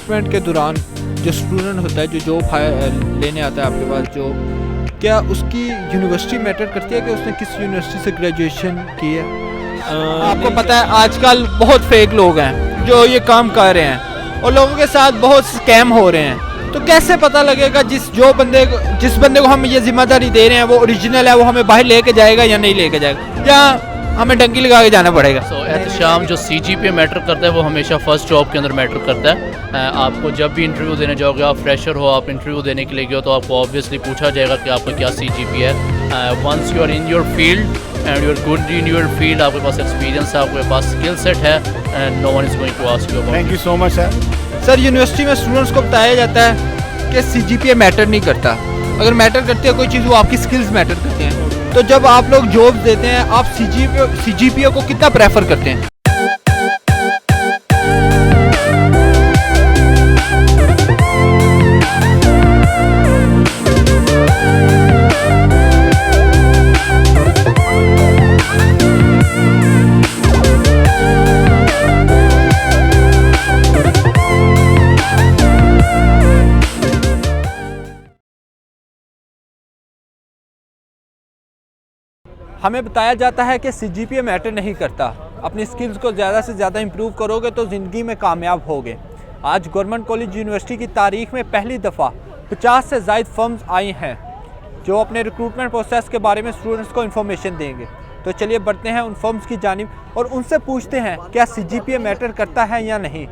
Recruitment के दौरान जो स्टूडेंट होता है, जो जॉब लेने आता है आपके पास, जो क्या उसकी यूनिवर्सिटी मैटर करती है कि उसने किस यूनिवर्सिटी से ग्रेजुएशन की है? आपको पता है आजकल बहुत फेक लोग हैं जो ये काम कर रहे हैं और लोगों के साथ बहुत स्कैम हो रहे हैं। तो कैसे पता लगेगा जिस बंदे को हम ये जिम्मेदारी दे रहे हैं वो ओरिजिनल है, वो हमें बाहर लेके जाएगा या नहीं लेके जाएगा, या हमें डंकी लगा के जाना पड़ेगा? एहतशाम जो CGPA मैटर करता है वो हमेशा फर्स्ट जॉब के अंदर मैटर करता है। आपको जब भी इंटरव्यू देने जाओगे, आप फ्रेशर हो, आप इंटरव्यू देने के लिए गए हो, तो आपको ऑब्वियसली पूछा जाएगा कि आपका क्या CGPA है। Once you are in your field and you are good in your field, आपके पास एक्सपीरियंस है, आपके पास स्किल सेट है, and no one is going to ask you about. Thank you so much sir. Sir, university में students को बताया जाता है कि CGPA मैटर नहीं करता। अगर मैटर करती है कोई चीज़, वो आपकी स्किल्स मैटर करते हैं। तो जब आप लोग जॉब देते हैं, आप CGPA को कितना प्रेफर करते हैं? हमें बताया जाता है कि CGPA मैटर नहीं करता। अपनी स्किल्स को ज़्यादा से ज़्यादा इंप्रूव करोगे तो ज़िंदगी में कामयाब होगे। आज गवर्नमेंट कॉलेज यूनिवर्सिटी की तारीख में पहली दफ़ा 50 से ज़ायद फर्म्स आई हैं जो अपने रिक्रूटमेंट प्रोसेस के बारे में स्टूडेंट्स को इन्फॉर्मेशन देंगे। तो चलिए बढ़ते हैं उन फर्म्स की जानिब और उनसे पूछते हैं क्या CGPA मैटर करता है या नहीं।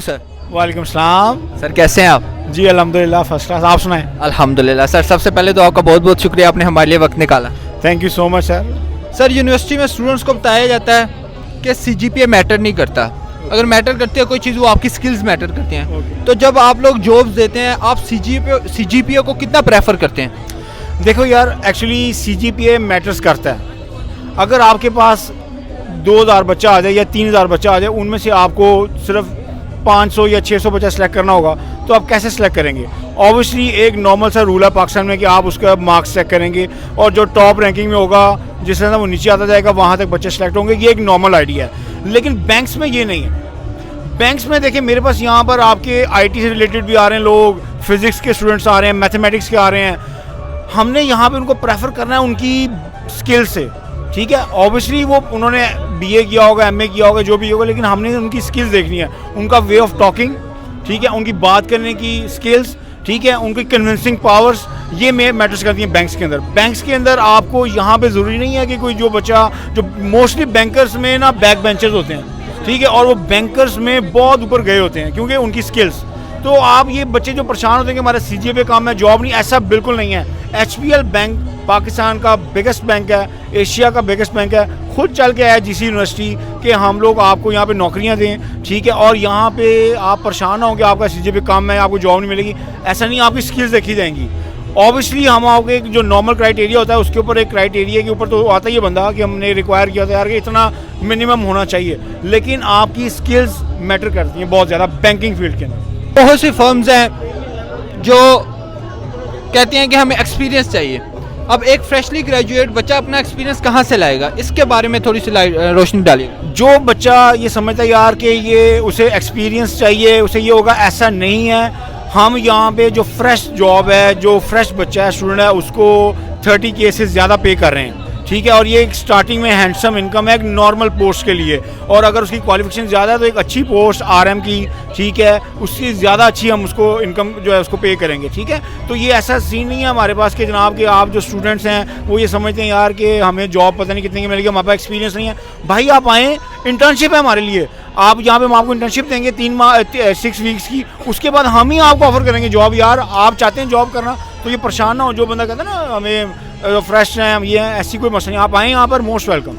सर, वालेकुम सलाम। सर कैसे हैं आप? जी अल्हम्दुलिल्लाह फर्स्ट क्लास। आप सुनाएं? अल्हम्दुलिल्लाह। सर सबसे पहले तो आपका बहुत बहुत शुक्रिया, आपने हमारे लिए वक्त निकाला। Thank you so much sir. Sir, university में स्टूडेंट्स को बताया जाता है कि CGPA मैटर नहीं करता। अगर मैटर करती है कोई चीज़, वो आपकी स्किल्स मैटर करती हैं। तो जब आप लोग जॉब्स देते हैं, आप CGPA को कितना प्रेफर करते हैं? देखो यार, एक्चुअली CGPA मैटर्स करता है। अगर आपके पास 2000 बच्चा आ जाए या 3000 बच्चा आ जाए, उनमें से आपको सिर्फ 500 या 600 बच्चा सेलेक्ट करना होगा, तो आप कैसे सेलेक्ट करेंगे? ऑब्वियसली एक नॉर्मल सा रूल है पाकिस्तान में कि आप उसका मार्क्स चेक करेंगे और जो टॉप रैंकिंग में होगा, जिस तरह वो नीचे आता जाएगा, वहाँ तक बच्चे सेलेक्ट होंगे। ये एक नॉर्मल आइडिया है। लेकिन बैंक्स में ये नहीं है। बैंक्स में देखिए, मेरे पास यहाँ पर आपके IT से रिलेटेड भी आ रहे हैं लोग, फिज़िक्स के स्टूडेंट्स आ रहे हैं, मैथमेटिक्स के आ रहे हैं। हमने यहाँ पर उनको प्रेफर करना है उनकी स्किल से, ठीक है। ऑब्वियसली वो उन्होंने BA किया होगा, MA किया होगा, जो भी होगा, लेकिन हमने उनकी स्किल्स देखनी है, उनका वे ऑफ टॉकिंग, ठीक है, उनकी बात करने की स्किल्स, ठीक है, उनकी कन्विंसिंग पावर्स, ये मैटर्स करती हैं बैंक्स के अंदर। बैंक्स के अंदर आपको यहाँ पे ज़रूरी नहीं है कि कोई जो बच्चा, जो मोस्टली बैंकर्स में ना बैक बेंचर्स होते हैं, ठीक है, और वो बैंकर्स में बहुत ऊपर गए होते हैं क्योंकि उनकी स्किल्स। तो आप ये बच्चे जो परेशान होते हैं कि हमारा CGPA काम है, जॉब नहीं, ऐसा बिल्कुल नहीं है। HPL बैंक पाकिस्तान का बिगेस्ट बैंक है, एशिया का बिगेस्ट बैंक है, खुद चल के आया GC यूनिवर्सिटी कि हम लोग आपको यहाँ पे नौकरियाँ दें, ठीक है, और यहाँ पे आप परेशान हो कि आपका CGPA कम है, आपको जॉब नहीं मिलेगी। ऐसा नहीं, आपकी स्किल्स देखी जाएंगी। ऑब्वियसली हम आपके जो नॉर्मल क्राइटेरिया होता है उसके ऊपर एक क्राइटेरिया के ऊपर तो आता ही है बंदा कि हमने रिक्वायर किया था यार कि इतना मिनिमम होना चाहिए, लेकिन आपकी स्किल्स मैटर करती हैं बहुत ज़्यादा बैंकिंग फील्ड के अंदर। बहुत सी फर्म्स हैं जो कहती हैं कि हमें एक्सपीरियंस चाहिए। अब एक फ्रेशली ग्रेजुएट बच्चा अपना एक्सपीरियंस कहाँ से लाएगा, इसके बारे में थोड़ी सी रोशनी डालिए। जो बच्चा ये समझता है यार कि ये उसे एक्सपीरियंस चाहिए, उसे ये होगा, ऐसा नहीं है। हम यहाँ पे जो फ्रेश जॉब है, जो फ्रेश बच्चा है, स्टूडेंट है, उसको 30K से ज़्यादा पे कर रहे हैं, ठीक है, और ये एक स्टार्टिंग में हैंडसम इनकम है एक नॉर्मल पोस्ट के लिए, और अगर उसकी क्वालिफिकेशन ज़्यादा है तो एक अच्छी पोस्ट आरएम की, ठीक है, उससे ज़्यादा अच्छी हम उसको इनकम जो है उसको पे करेंगे, ठीक है। तो ये ऐसा सीन नहीं है हमारे पास कि जनाब कि आप जो स्टूडेंट्स हैं वो ये समझते हैं यार कि हमें जॉब पता नहीं कितने की मिलेगी, हमारे पास एक्सपीरियंस नहीं है। भाई आप आएँ, इंटर्नशिप है हमारे लिए, आप यहाँ पे हम आपको इंटर्नशिप देंगे 6 वीक्स की, उसके बाद हम ही आपको ऑफर करेंगे जॉब। यार आप चाहते हैं जॉब करना तो ये परेशान ना हो, जो बंदा कहता है ना हमें फ्रेश हैं हम ये हैं, ऐसी कोई मसला नहीं, आप आएँ यहाँ पर, मोस्ट वेलकम।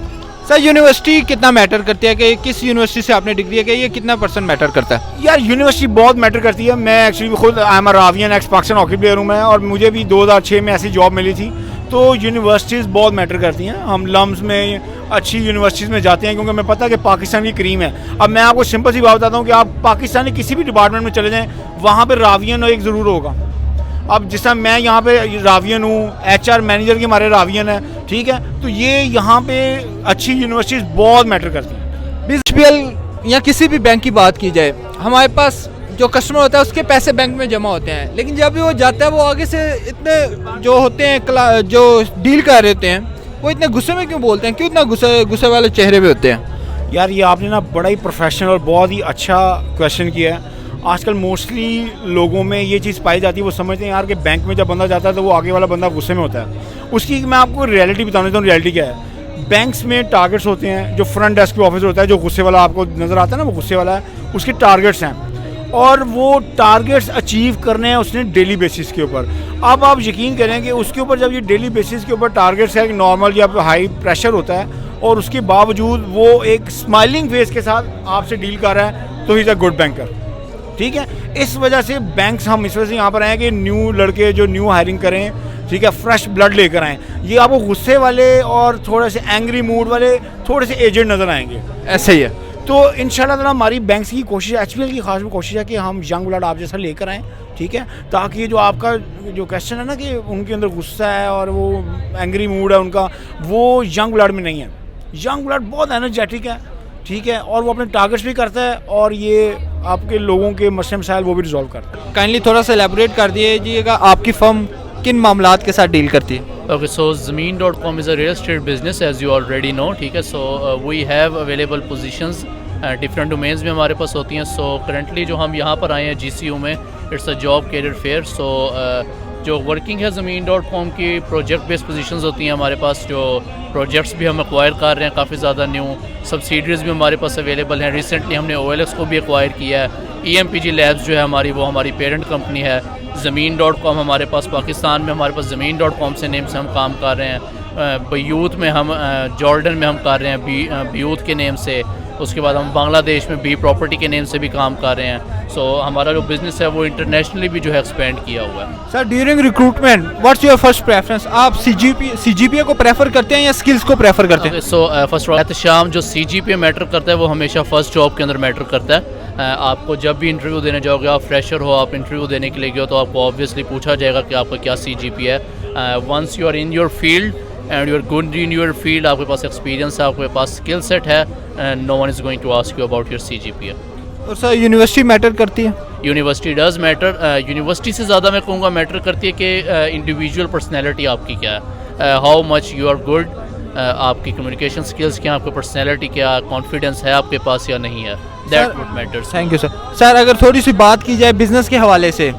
सर यूनिवर्सिटी कितना मैटर करती है, कि किस यूनिवर्सिटी से आपने डिग्री है, कि ये कितना % मैटर करता है? यार यूनिवर्सिटी बहुत मैटर करती है। मैं एक्चुअली खुद I am Ravian x Pakistan hockey player हूँ मैं, और मुझे भी 2006 में ऐसी जॉब मिली थी। तो यूनिवर्सिटीज़ बहुत मैटर करती हैं। हम लम्स में अच्छी यूनिवर्सिटीज़ में जाते हैं क्योंकि हमें पता है कि पाकिस्तान की क्रीम है। अब मैं आपको सिंपल सी बात बताता हूँ कि आप पाकिस्तान के किसी भी डिपार्टमेंट में चले जाएँ, वहाँ पर रावियन एक ज़रूर होगा। अब जिस तरह मैं यहाँ पे रावियन हूँ, HR मैनेजर के हमारे रावियन है, ठीक है, तो ये यहाँ पे अच्छी यूनिवर्सिटीज़ बहुत मैटर करती हैं। BHPL या किसी भी बैंक की बात की जाए, हमारे पास जो कस्टमर होता है उसके पैसे बैंक में जमा होते हैं, लेकिन जब भी वो जाता है वो आगे से इतने जो होते हैं जो डील कर रहे होते हैं वो इतने गुस्से में क्यों बोलते हैं, क्यों इतना गुस्से वाले चेहरे पे होते हैं? यार ये आपने ना बड़ा ही प्रोफेशनल और बहुत ही अच्छा क्वेश्चन किया है। आजकल मोस्टली लोगों में ये चीज़ पाई जाती है, वो समझते हैं यार कि बैंक में जब बंदा जाता है तो वो आगे वाला बंदा गुस्से में होता है। उसकी मैं आपको रियलिटी बताना चाहता हूँ। रियलिटी क्या है, बैंक्स में टारगेट्स होते हैं। जो फ्रंट डेस्क पे ऑफिसर होता है, जो गुस्से वाला आपको नज़र आता है ना, वो गुस्से वाला है, उसके टारगेट्स हैं और वो टारगेट्स अचीव करने हैं उसने डेली बेसिस के ऊपर। अब आप यकीन करें कि उसके ऊपर जब ये डेली बेसिस के ऊपर टारगेट्स है, नॉर्मल या हाई प्रेशर होता है, और उसके बावजूद वो एक स्माइलिंग फेस के साथ आपसे डील कर रहा है, तो he is a good banker, ठीक है। इस वजह से बैंक्स हम इस वजह से यहाँ पर आए कि न्यू लड़के जो न्यू हायरिंग करें, ठीक है, फ्रेश ब्लड लेकर आएँ। ये आपको गुस्से वाले और थोड़े से एंग्री मूड वाले थोड़े से एजेंट नज़र आएंगे, ऐसे ही है। तो इंशाल्लाह ताला हमारी बैंक्स की कोशिश, HPL की खास कोशिश है कि हम यंग ब्लड आप जैसा लेकर आएँ, ठीक है, ताकि जो आपका जो क्वेश्चन है ना कि उनके अंदर गुस्सा है और वो एंग्री मूड है उनका, वो यंग ब्लड में नहीं है। यंग ब्लड बहुत एनर्जेटिक है, ठीक है, और वो अपने टारगेट्स भी करता है और ये आपके लोगों के मसले मसाइल वो भी रिजॉल्व करता है। काइंडली थोड़ा सा एलैबोरेट कर दीजिएगा, आपकी फर्म किन मामलात के साथ डील करती है? Okay, so Zameen.com is a real estate business as you already know, ठीक है। So we have available positions, different domains में हमारे पास होती हैं। So currently जो हम यहाँ पर आए हैं GCU में, it's a job career fair। So जो वर्किंग है Zameen.com की प्रोजेक्ट बेस्ड पोजीशंस होती हैं हमारे पास, जो प्रोजेक्ट्स भी हम एक्वायर कर रहे हैं, काफ़ी ज़्यादा न्यू सब्सिडरीज भी हमारे पास अवेलेबल हैं। रिसेंटली हमने OLX को भी एक्वायर किया है। EMPG लैब्स जो है हमारी, वो हमारी पेरेंट कंपनी है। Zameen.com हमारे पास पाकिस्तान में, हमारे पास Zameen.com से नेम से हम काम कर रहे हैं। बीयूथ में हम जॉर्डन में हम कर रहे हैं बीयूथ के नेम से। उसके बाद हम बांग्लादेश में बी प्रॉपर्टी के नेम से भी काम कर रहे हैं। सो हमारा जो बिज़नेस है वो इंटरनेशनली भी जो है एक्सपेंड किया हुआ है। Sir during recruitment what's your first preference? आप CGPA को प्रेफर करते हैं या स्किल्स को प्रेफर करते हैं? सो फर्स्ट ऑफ ऑल शाम जो CGPA मैटर करता है वो हमेशा फर्स्ट जॉब के अंदर मैटर करता है। आपको जब भी इंटरव्यू देने जाओगे, आप फ्रेशर हो, आप इंटरव्यू देने के लिए गए हो, तो आपको ऑब्वियसली पूछा जाएगा कि आपका क्या CGPA है। Once you are in your field and you are good in your field, आपके पास एक्सपीरियंस है, आपके पास स्किल सेट है, and no one is going to ask you about your CGPA। और सर यूनिवर्सिटी मैटर करती है? University does matter. यूनिवर्सिटी से ज़्यादा मैं कहूँगा मैटर करती है कि इंडिविजुअल पर्सनैलिटी आपकी क्या है, how much you are good, आपकी कम्युनिकेशन स्किल्स क्या, आपकी पर्सनैलिटी क्या, कॉन्फिडेंस है आपके पास या नहीं है, that would matters. Thank you sir. Sir अगर थोड़ी सी बात की जाए बिजनेस के हवाले से,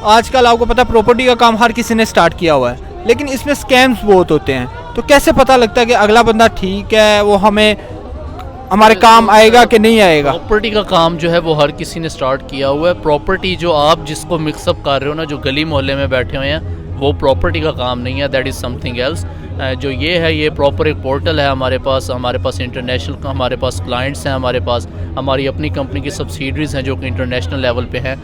आजकल आपको पता है प्रॉपर्टी का काम हर किसी ने स्टार्ट किया हुआ है, लेकिन इसमें स्कैम्स बहुत होते हैं, तो कैसे पता लगता है कि अगला बंदा ठीक है, वो हमारे काम आएगा कि नहीं आएगा? प्रॉपर्टी का काम जो है वो हर किसी ने स्टार्ट किया हुआ है। प्रॉपर्टी जो आप जिसको मिक्सअप कर रहे हो ना, जो गली मोहल्ले में बैठे हुए हैं, वो प्रॉपर्टी का काम नहीं है, दैट इज़ समथिंग एल्स। जो ये है, ये प्रॉपर एक पोर्टल है हमारे पास इंटरनेशनल हमारे पास क्लाइंट्स हैं, हमारे पास हमारी अपनी कंपनी की सब्सिडरीज़ हैं जो कि इंटरनेशनल लेवल पे हैं।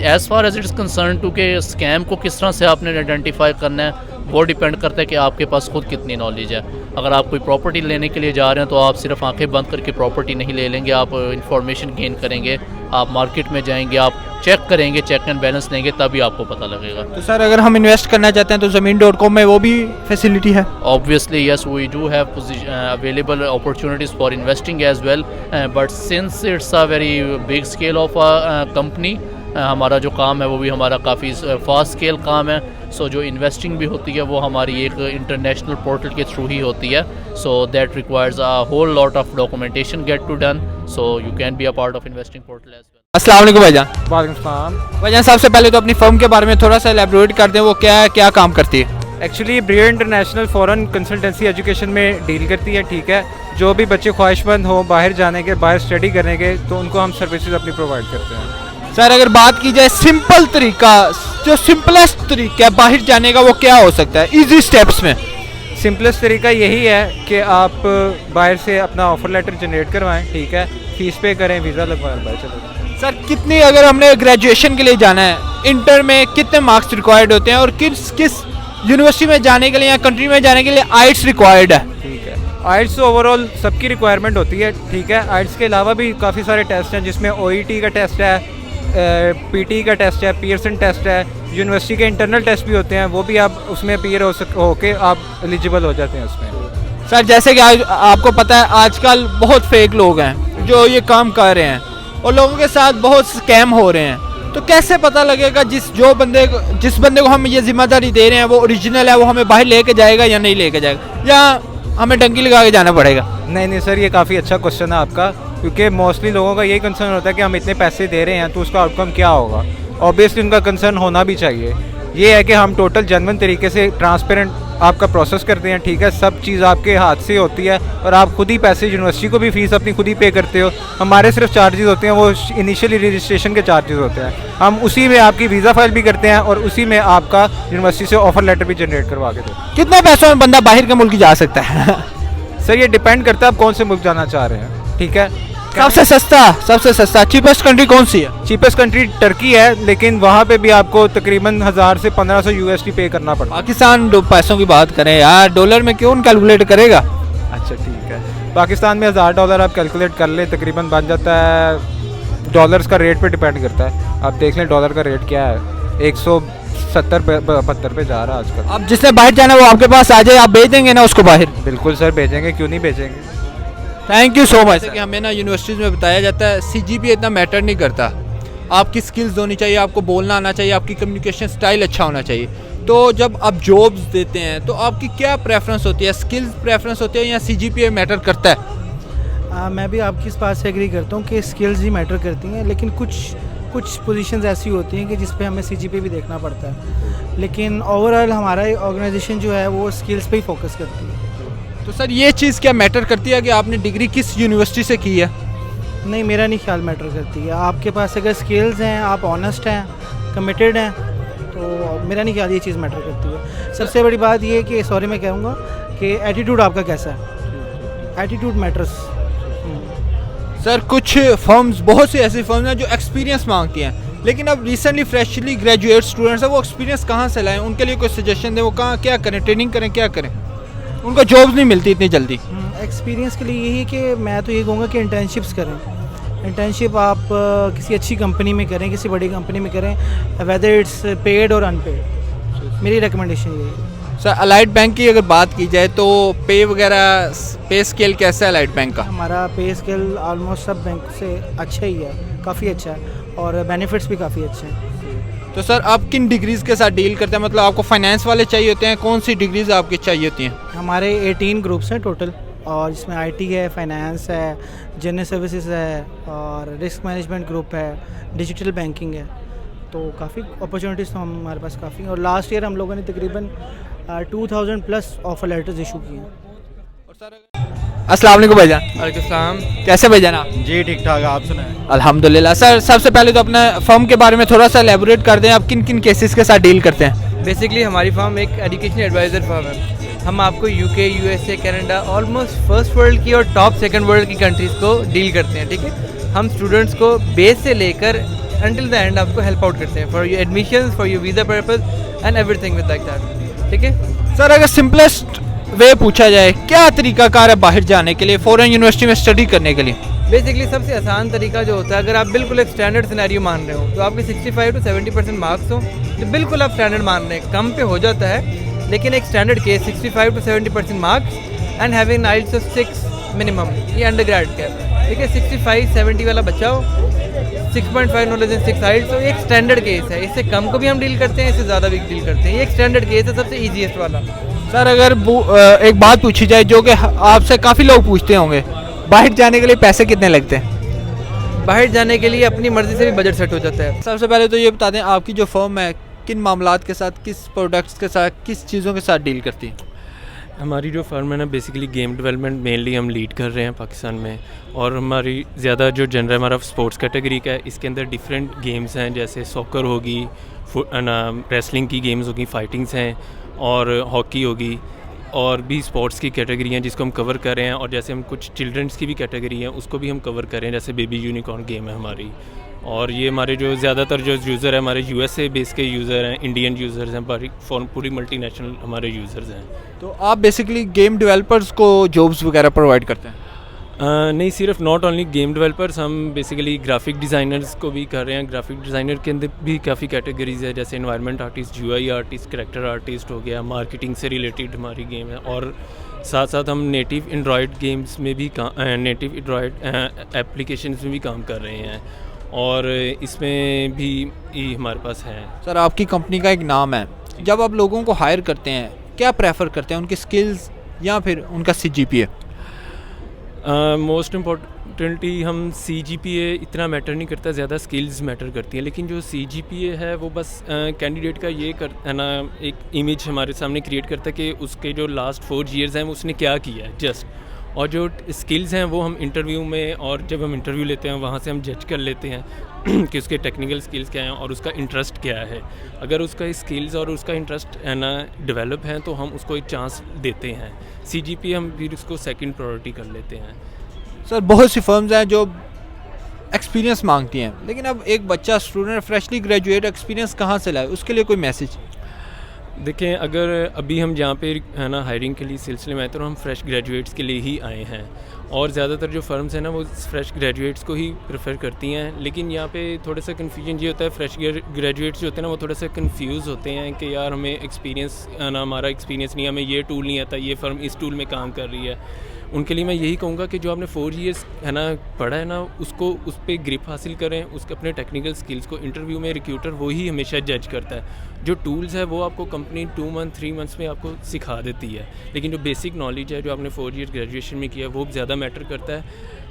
As far as it is concern to के स्कैम को किस तरह से आपने आइडेंटिफाई करना है, वो डिपेंड करता है कि आपके पास खुद कितनी नॉलेज है। अगर आप कोई प्रॉपर्टी लेने के लिए जा रहे हैं तो आप सिर्फ आंखें बंद करके प्रॉपर्टी नहीं ले लेंगे, आप इंफॉर्मेशन गेन करेंगे, आप मार्केट में जाएंगे, आप चेक करेंगे, चेक एंड बैलेंस लेंगे, तभी आपको पता लगेगा। तो सर अगर हम इन्वेस्ट करना चाहते हैं तो Zameen.com में वो भी फैसिलिटी है? Obviously yes, we do have available opportunities for investing as well, but since it's a very big scale of a company, हमारा जो काम है वो भी हमारा काफ़ी फास्ट स्केल काम है। सो जो इन्वेस्टिंग भी होती है वो हमारी एक इंटरनेशनल पोर्टल के थ्रू ही होती है। So that requires a whole lot of documentation get to done, so you can be a part of investing portal as well. अस्सलाम वालेकुम भाईजान। वालेकुम सलाम। भाईजान सबसे पहले तो अपनी फर्म के बारे में थोड़ा सा एलैबोरेट कर दें, वो क्या काम करती है? Actually Brio international foreign consultancy education में डील करती है, ठीक है। जो भी बच्चे ख्वाहिशमंद हो बाहर जाने के, बाहर स्टडी करने के, तो उनको हम सर्विसेज अपनी प्रोवाइड करते हैं। सर अगर बात की जाए सिंपल तरीका, जो सिंपलेस्ट तरीका है बाहर जाने का, वो क्या हो सकता है इजी स्टेप्स में? सिंपलेस्ट तरीका यही है कि आप बाहर से अपना ऑफर लेटर जनरेट करवाएं, ठीक है, फीस पे करें, वीज़ा लगवाएं, बाहर चलो। सर कितनी, अगर हमने ग्रेजुएशन के लिए जाना है, इंटर में कितने मार्क्स रिक्वायर्ड होते हैं और किस किस यूनिवर्सिटी में जाने के लिए या कंट्री में जाने के लिए आइट्स रिक्वायर्ड है? ठीक है, आइट्स ओवरऑल सबकी रिक्वायरमेंट होती है, ठीक है। आइट्स के अलावा भी काफ़ी सारे टेस्ट हैं, जिसमें OET का टेस्ट है, PT का टेस्ट है, पियर्सन टेस्ट है, यूनिवर्सिटी के इंटरनल टेस्ट भी होते हैं, वो भी आप उसमें अपीयर होके आप एलिजिबल हो जाते हैं उसमें। सर जैसे कि आपको पता है आजकल बहुत फेक लोग हैं जो ये काम कर रहे हैं और लोगों के साथ बहुत स्कैम हो रहे हैं, तो कैसे पता लगेगा जिस बंदे को हम ये जिम्मेदारी दे रहे हैं वो ओरिजिनल है, वो हमें बाहर लेके जाएगा या नहीं लेके जाएगा, या हमें डंकी लगा के जाना पड़ेगा? नहीं सर, ये काफ़ी अच्छा क्वेश्चन है आपका, क्योंकि मोस्टली लोगों का यही कंसर्न होता है कि हम इतने पैसे दे रहे हैं तो उसका आउटकम क्या होगा। ऑब्वियसली उनका कंसर्न होना भी चाहिए। ये है कि हम टोटल जेन्युइन तरीके से ट्रांसपेरेंट आपका प्रोसेस करते हैं, ठीक है। सब चीज़ आपके हाथ से होती है और आप खुद ही पैसे, यूनिवर्सिटी को भी फीस अपनी खुद ही पे करते हो। हमारे सिर्फ चार्जेस होते हैं, वो इनिशियली रजिस्ट्रेशन के चार्जेस होते हैं, हम उसी में आपकी वीज़ा फाइल भी करते हैं और उसी में आपका यूनिवर्सिटी से ऑफर लेटर भी जनरेट करवा के देते हैं। कितने पैसों में बंदा बाहर के मुल्क जा सकता है? सर ये डिपेंड करता है आप कौन से मुल्क जाना चाह रहे हैं, ठीक है। सबसे सस्ता चीपेस्ट कंट्री कौन सी है? चीपेस्ट कंट्री टर्की है, लेकिन वहाँ पे भी आपको तकरीबन 1000 से 1500 USD पे करना पड़ता है। पाकिस्तान पैसों की बात करें यार, डॉलर में क्यों कैलकुलेट करेगा? अच्छा ठीक है, पाकिस्तान में $1000 आप कैलकुलेट कर ले, तकरीबन बन जाता है, डॉलर्स का रेट पे डिपेंड करता है। आप देख लें डॉलर का रेट क्या है, 170-72 पे जा रहा है आजकल। अब जिसने बाहर जाना है वो आपके पास आ जाए, आप भेज देंगे ना उसको बाहर? बिल्कुल सर भेजेंगे, क्यों नहीं भेजेंगे। Thank you so much. कि हमें ना यूनिवर्सिटीज़ में बताया जाता है CGPA इतना मैटर नहीं करता, आपकी स्किल्स होनी चाहिए, आपको बोलना आना चाहिए, आपकी कम्युनिकेशन स्टाइल अच्छा होना चाहिए। तो जब आप जॉब्स देते हैं तो आपकी क्या प्रेफरेंस होती है, स्किल्स प्रेफरेंस होती है या CGPA मैटर करता है? मैं भी आपकी इस बात से एग्री करता हूँ कि स्किल्स ही मैटर करती हैं, लेकिन कुछ पोजीशंस ऐसी होती हैं कि जिस पे हमें CGPA भी देखना पड़ता है, लेकिन ओवरऑल हमारा ऑर्गेनाइजेशन जो है वो स्किल्स पे ही फोकस करती है। तो सर ये चीज़ क्या मैटर करती है कि आपने डिग्री किस यूनिवर्सिटी से की है? नहीं, मेरा नहीं ख्याल मैटर करती है। आपके पास अगर स्किल्स हैं, आप ऑनेस्ट हैं, कमिटेड हैं, तो मेरा नहीं ख्याल ये चीज़ मैटर करती है। सबसे बड़ी बात ये कि सॉरी मैं कहूँगा कि एटीट्यूड आपका कैसा है, एटीट्यूड मैटर्स। सर कुछ फर्म्स, बहुत सी ऐसी फर्म्स हैं जो एक्सपीरियंस मांगती हैं, लेकिन अब रिसेंटली फ्रेशली ग्रेजुएट स्टूडेंट्स हैं, वो एक्सपीरियंस कहाँ से लाएं? उनके लिए कोई सजेशन दें, वो कहाँ क्या करें, ट्रेनिंग करें, क्या करें? उनको जॉब्स नहीं मिलती इतनी जल्दी। एक्सपीरियंस के लिए यही है कि मैं तो ये कहूँगा कि इंटर्नशिप्स करें। इंटर्नशिप आप किसी अच्छी कंपनी में करें, किसी बड़ी कंपनी में करें, वेदर इट्स पेड और अनपेड, मेरी रिकमेंडेशन यही है। सर अलाइड बैंक की अगर बात की जाए तो पे वगैरह, पे स्केल कैसा है अलाइड बैंक का? हमारा पे स्केल ऑलमोस्ट सब बैंक से अच्छा ही है, काफ़ी अच्छा है, और बेनिफिट्स भी काफ़ी अच्छे हैं। तो सर आप किन डिग्रीज़ के साथ डील करते हैं? मतलब आपको फाइनेंस वाले चाहिए होते हैं, कौन सी डिग्रीज आपकी चाहिए होती हैं? हमारे 18 ग्रुप्स हैं टोटल, और इसमें IT है, फाइनेंस है, जनरल सर्विसेज है, और रिस्क मैनेजमेंट ग्रुप है, डिजिटल बैंकिंग है, तो काफ़ी अपॉर्चुनिटीज़ तो हमारे पास काफ़ी हैं। और लास्ट ईयर हम लोगों ने तकरीबन 2000 प्लस ऑफर लेटर्स इशू किए हैं। अस्सलाम वालेकुम भाईजान। वालेकुम सलाम। कैसे भाईजान आप? जी ठीक ठाक, आप सुनाएं। अल्हम्दुलिल्लाह। सर सबसे पहले तो अपना फर्म के बारे में थोड़ा सा एलेबोरेट कर दें, आप किन किन केसेस के साथ डील करते हैं? बेसिकली हमारी फर्म एक एजुकेशन एडवाइज़र फर्म है। हम आपको UK, USA, Canada, almost first world की और टॉप सेकंड वर्ल्ड की कंट्रीज़ को डील करते हैं, ठीक है। हम स्टूडेंट्स को बेस से लेकर अंटिल द एंड आपको हेल्प आउट करते हैं for your admissions, for your visa purpose and everything with like that, ठीक है। सर अगर सिंपलेस्ट वे पूछा जाए, क्या तरीकाकार है बाहर जाने के लिए, फॉरेन यूनिवर्सिटी में स्टडी करने के लिए? बेसिकली सबसे आसान तरीका जो होता है, अगर आप बिल्कुल एक स्टैंडर्ड सिनेरियो मान रहे हो तो आपके 65 to 70% मार्क्स हो, तो बिल्कुल आप स्टैंडर्ड मान रहे हैं। कम पे हो जाता है, लेकिन एक standard case 65 to 70% marks and having IELTS of 6 minimum, ये अंडर ग्रेड का है, ठीक है। 65-70 वाला बच्चा हो, 6.5 नो लेस देन 6 हाइट, तो एक स्टैंडर्ड केस है। इससे कम को भी हम डील करते हैं, इससे ज़्यादा भी डील करते हैं। ये एक स्टैंडर्ड केस है, सबसे ईजीएस्ट वाला। सर अगर एक बात पूछी जाए जो कि आपसे काफ़ी लोग पूछते होंगे, बाहर जाने के लिए पैसे कितने लगते हैं? बाहर जाने के लिए अपनी मर्ज़ी से भी बजट सेट हो जाता है। सबसे पहले तो ये बता दें आपकी जो फर्म है किन मामलात के साथ, किस प्रोडक्ट्स के साथ, किस चीज़ों के साथ डील करती है? हमारी जो फर्म है ना, बेसिकली गेम डेवलपमेंट मेनली हम लीड कर रहे हैं पाकिस्तान में, और हमारी ज़्यादा जो जनर हमारा स्पोर्ट्स कैटेगरी का है, इसके अंदर डिफरेंट गेम्स हैं, जैसे सॉकर होगी, रेसलिंग की गेम्स होगी, फाइटिंग्स हैं, और हॉकी होगी, और भी स्पोर्ट्स की कैटेगरी हैं जिसको हम कवर कर रहे हैं। और जैसे हम कुछ चिल्ड्रंस की भी कैटेगरी है उसको भी हम कवर कर रहे हैं, जैसे बेबी यूनिकॉर्न गेम है हमारी। और ये हमारे जो ज़्यादातर जो यूज़र है हमारे यूएसए बेस के यूज़र हैं, इंडियन यूज़र्स हैं, पूरी मल्टीनेशनल हमारे यूज़र्स हैं। तो आप बेसिकली गेम डेवलपर्स को जॉब्स वगैरह प्रोवाइड करते हैं? नहीं, सिर्फ नॉट ओनली गेम डेवलपर्स, हम बेसिकली ग्राफिक डिज़ाइनर्स को भी कर रहे हैं। ग्राफिक डिज़ाइनर के अंदर भी काफ़ी कैटेगरीज है, जैसे environment artist, UI artist, character artist हो गया, मार्केटिंग से रिलेटेड हमारी गेम है। और साथ साथ हम नेटिव एंड्रॉयड गेम्स में भी नेटिव एंड्रॉयड एप्लीकेशंस में भी काम कर रहे हैं, और इसमें भी हमारे पास है। सर आपकी कंपनी का एक नाम है, जब आप लोगों को हायर करते हैं क्या प्रेफर करते हैं, उनकी स्किल्स या फिर उनका CGPA? मोस्ट इम्पॉर्टेंटली हम CGPA इतना मैटर नहीं करता, ज़्यादा स्किल्स मैटर करती हैं। लेकिन जो CGPA है वो बस कैंडिडेट का ये है ना, एक इमेज हमारे सामने क्रिएट करता है कि उसके जो लास्ट 4 ईयर्स हैं उसने क्या किया है जस्ट, और जो स्किल्स हैं वो हम इंटरव्यू में, और जब हम इंटरव्यू लेते हैं वहाँ से हम जज कर लेते हैं कि उसके टेक्निकल स्किल्स क्या हैं और उसका इंटरेस्ट क्या है। अगर उसका स्किल्स और उसका इंटरेस्ट है ना डेवलप है तो हम उसको एक चांस देते हैं। CGPA हम फिर उसको सेकंड प्रायोरिटी कर लेते हैं। सर बहुत सी फर्म्स हैं जो एक्सपीरियंस मांगती हैं, लेकिन अब एक बच्चा स्टूडेंट फ्रेशली ग्रेजुएट एक्सपीरियंस कहाँ से लाए, उसके लिए कोई मैसेज? देखें, अगर अभी हम जहाँ पे है ना हायरिंग के लिए सिलसिले में आए तो हम फ्रेश ग्रेजुएट्स के लिए ही आए हैं, और ज़्यादातर जो फर्म्स हैं ना वो फ्रेश ग्रेजुएट्स को ही प्रेफर करती हैं। लेकिन यहाँ पे थोड़ा सा कन्फ्यूजन ये होता है, फ्रेश ग्रेजुएट्स जो होते हैं ना वो थोड़ा सा कंफ्यूज होते हैं कि यार हमें एक्सपीरियंस ना, हमारा एक्सपीरियंस नहीं, हमें ये टूल नहीं आता, ये फर्म इस टूल में काम कर रही है। उनके लिए मैं यही कहूँगा कि जो आपने 4 ईयर्स है ना पढ़ा है ना, उसको उस पर ग्रिप हासिल करें, उसके अपने टेक्निकल स्किल्स को। इंटरव्यू में रिक्रूटर वही हमेशा जज करता है, जो टूल्स है वो आपको कंपनी 2 मंथ 3 मंथ्स में आपको सिखा देती है, लेकिन जो बेसिक नॉलेज है जो आपने 4 ईयर ग्रेजुएशन में किया वो ज़्यादा मैटर करता है,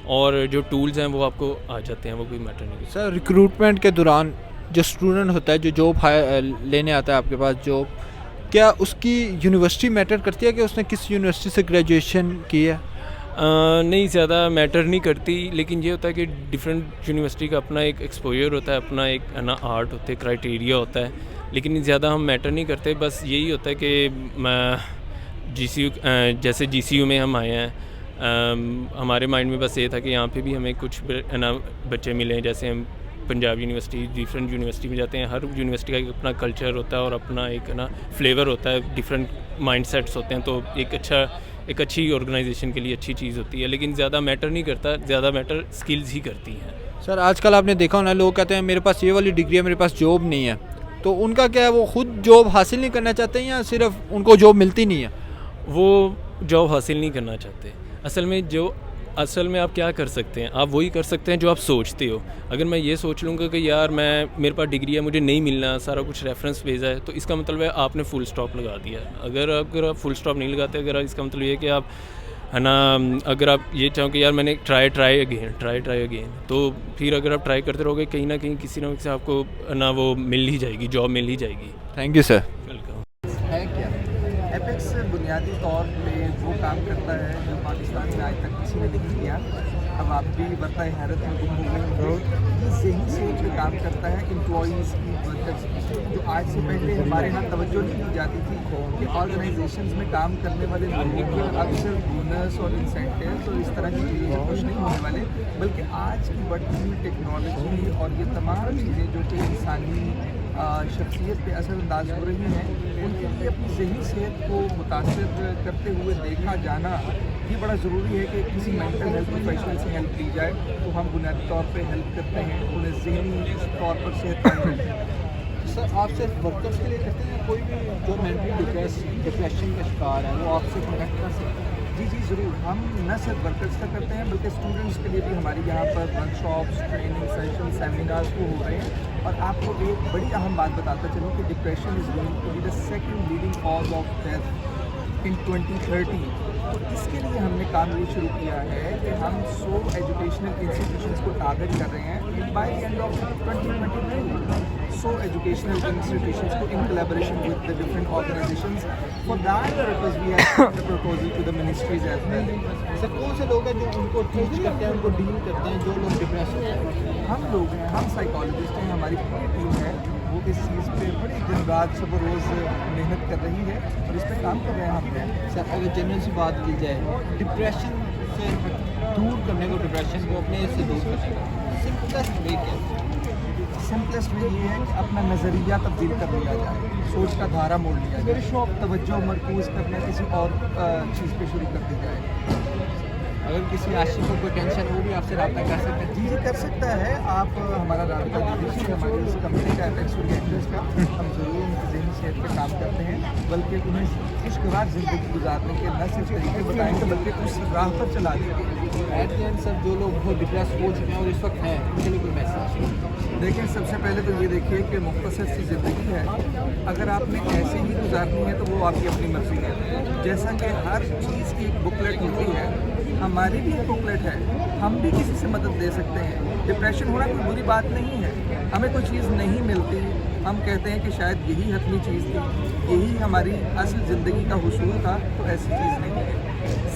और जो टूल्स हैं वो आपको आ जाते हैं, वो कोई मैटर नहीं करता। सर रिक्रूटमेंट के दौरान जो स्टूडेंट होता है, जो जॉब लेने आता है आपके पास जॉब, क्या उसकी यूनिवर्सिटी मैटर करती है कि उसने किस यूनिवर्सिटी से ग्रेजुएशन की है? नहीं, ज़्यादा मैटर नहीं करती, लेकिन ये होता है कि डिफरेंट यूनिवर्सिटी का अपना एक एक्सपोजर होता है, अपना एक है ना आर्ट होता है, क्राइटेरिया होता है, लेकिन ज़्यादा हम मैटर नहीं करते। बस यही होता है कि GCU जैसे GCU में हम आए हैं, हमारे माइंड में बस ये था कि यहाँ पे भी हमें कुछ है ना बच्चे मिले, जैसे हम पंजाब यूनिवर्सिटी, डिफरेंट यूनिवर्सिटी में जाते हैं, हर यूनिवर्सिटी का एक अपना कल्चर होता है और अपना एक है ना फ्लेवर होता है, डिफरेंट माइंडसेट्स होते हैं, तो एक अच्छी ऑर्गेनाइजेशन के लिए अच्छी चीज़ होती है। लेकिन ज़्यादा मैटर नहीं करता, ज़्यादा मैटर स्किल्स ही करती हैं। सर आजकल आपने देखा होना, लोग कहते हैं मेरे पास ये वाली डिग्री है, मेरे पास जॉब नहीं है, तो उनका क्या है, वो खुद जॉब हासिल नहीं करना चाहते हैं या सिर्फ उनको जॉब मिलती नहीं है? वो जॉब हासिल नहीं करना चाहते। असल में आप क्या कर सकते हैं, आप वही कर सकते हैं जो आप सोचते हो। अगर मैं ये सोच लूँगा कि यार मेरे पास डिग्री है, मुझे नहीं मिलना, सारा कुछ रेफरेंस भेजा है, तो इसका मतलब है आपने फुल स्टॉप लगा दिया। अगर आप फुल स्टॉप नहीं लगाते, अगर इसका मतलब ये है कि आप है ना, अगर आप ये चाहो कि यार मैंने ट्राई अगेन, तो फिर अगर आप ट्राई करते रहोगे कहीं ना कहीं किसी न किसी आपको ना वो मिल ही जाएगी, जॉब मिल ही जाएगी। Thank you sir. वेलकम। है क्या एपेक्स बुनियादी तौर पे वो काम करता है जो पाकिस्तान में आज तक किसी ने नहीं किया। अब आप भी बताएं, हैरत में गुम हो गए। ये सही सोच पे काम करता है एम्प्लॉयज़ की, वर्कर्स की, जो आज से पहले हमारे यहाँ तवज्जो नहीं दी जाती थी कि ऑर्गेनाइजेशंस में काम करने वाले लोगों को अक्सर बोनस और इंसेंटिव्स और इस तरह की चीज़ें कुछ नहीं होने वाले, बल्कि आज की बढ़ती हुई टेक्नोलॉजी और ये तमाम चीज़ें जो कि इंसानी शख्सियत पे असरअंदाज हो रही हैं, उनके लिए अपनी ज़हनी सेहत को मुतासर करते हुए देखा जाना ये बड़ा ज़रूरी है कि किसी मेंटल हेल्थ प्रोफेशनल से हेल्प ली जाए। तो हम बुनियादी तौर पे हेल्प करते हैं, उन्हें ज़हनी तौर पर सेहतमंद करते हैं। सर आप सिर्फ वर्कर्स के लिए करते हैं या कोई भी जो मेंटली डिप्रेशन का शिकार है वो आपसे कनेक्ट कर सकते हैं? जी जी ज़रूर, हम न सिर्फ वर्कर्स का करते हैं बल्कि स्टूडेंट्स के लिए भी हमारी यहाँ पर वर्कशॉप्स, ट्रेनिंग सेशन, सेमिनार्स वो हो रहे हैं। और आपको एक बड़ी अहम बात बताता चलूँ कि depression is going to be the second leading cause of death in 2030। तो इसके लिए हमने काम ये शुरू किया है कि हम 100 एजुकेशनल इंस्टीट्यूशंस को टारगेट कर रहे हैं by the end of 2022। 100 educational institutions को in collaboration with the different organizations. For that purpose we have sent the proposal to the ministries as well. Sir कौन से लोग हैं जो उनको टीच करते हैं, उनको डील करते हैं, जो लोग डिप्रेस होते हैं? हम लोग हैं, हम साइकोलॉजिस्ट हैं, हमारी पूरी टीम है, वो इस चीज़ पे बड़ी दिन रात सुबह रोज़ मेहनत कर रही है और इस पर काम कर रहे हैं हम। सर अगर जनरल सी बात की जाए, डिप्रेशन से दूर करने को, डिप्रेशन को अपने से दूर करने का सिंपलेस्ट वे क्या है? सिंपलेस्ट वे ये है कि अपना नज़रिया तब्दील कर लिया जाए, सोच का धारा मोड़ लिया जाए, तवज्जो मरकूज़ करना किसी और चीज़ पे शुरू कर दी जाए। अगर किसी आशिक को कोई टेंशन हो, वो भी आपसे रब्ता कर सकते हैं? जी जी कर सकता है, आप हमारा रब्ता दीजिए हमारे इस कंपनी का एपेक्स ओरिएंटर्स का। हम ज़रूर उनकी ज़हनी सेहत पर काम करते हैं, बल्कि उन्हें खुशगवार ज़िंदगी गुजारने के न सिर्फ तरीके बताएंगे बल्कि उस राह पर चला देंगे। एट द एंड सर जो लोग बहुत डिप्रेस हो चुके हैं और इस वक्त हैं, उनके लिए कोई मैसेज? देखिए सबसे पहले तो ये देखिए कि मुख्तसर सी ज़िंदगी है, अगर आपने ऐसे ही गुजारनी है तो वो आपकी अपनी मर्ज़ी है। जैसा कि हर चीज़ की एक बुकलेट होती है, हमारी भी एक बुकलेट है, हम भी किसी से मदद ले सकते हैं। डिप्रेशन होना कोई बुरी बात नहीं है, हमें कोई चीज़ नहीं मिलती, हम कहते हैं कि शायद यही हतमी चीज़ थी, यही हमारी असल ज़िंदगी का हुसूल था, तो ऐसी चीज़ नहीं है।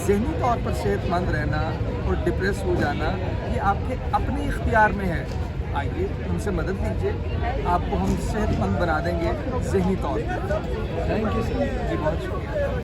ज़हनी तौर पर सेहतमंद रहना और डिप्रेस हो जाना ये आपके अपने इख्तियार में है। आइए हमसे मदद लीजिए, आपको हम सेहतमंद बना देंगे ज़हनी तौर पर। Thank you sir. जी बहुत शुक्रिया।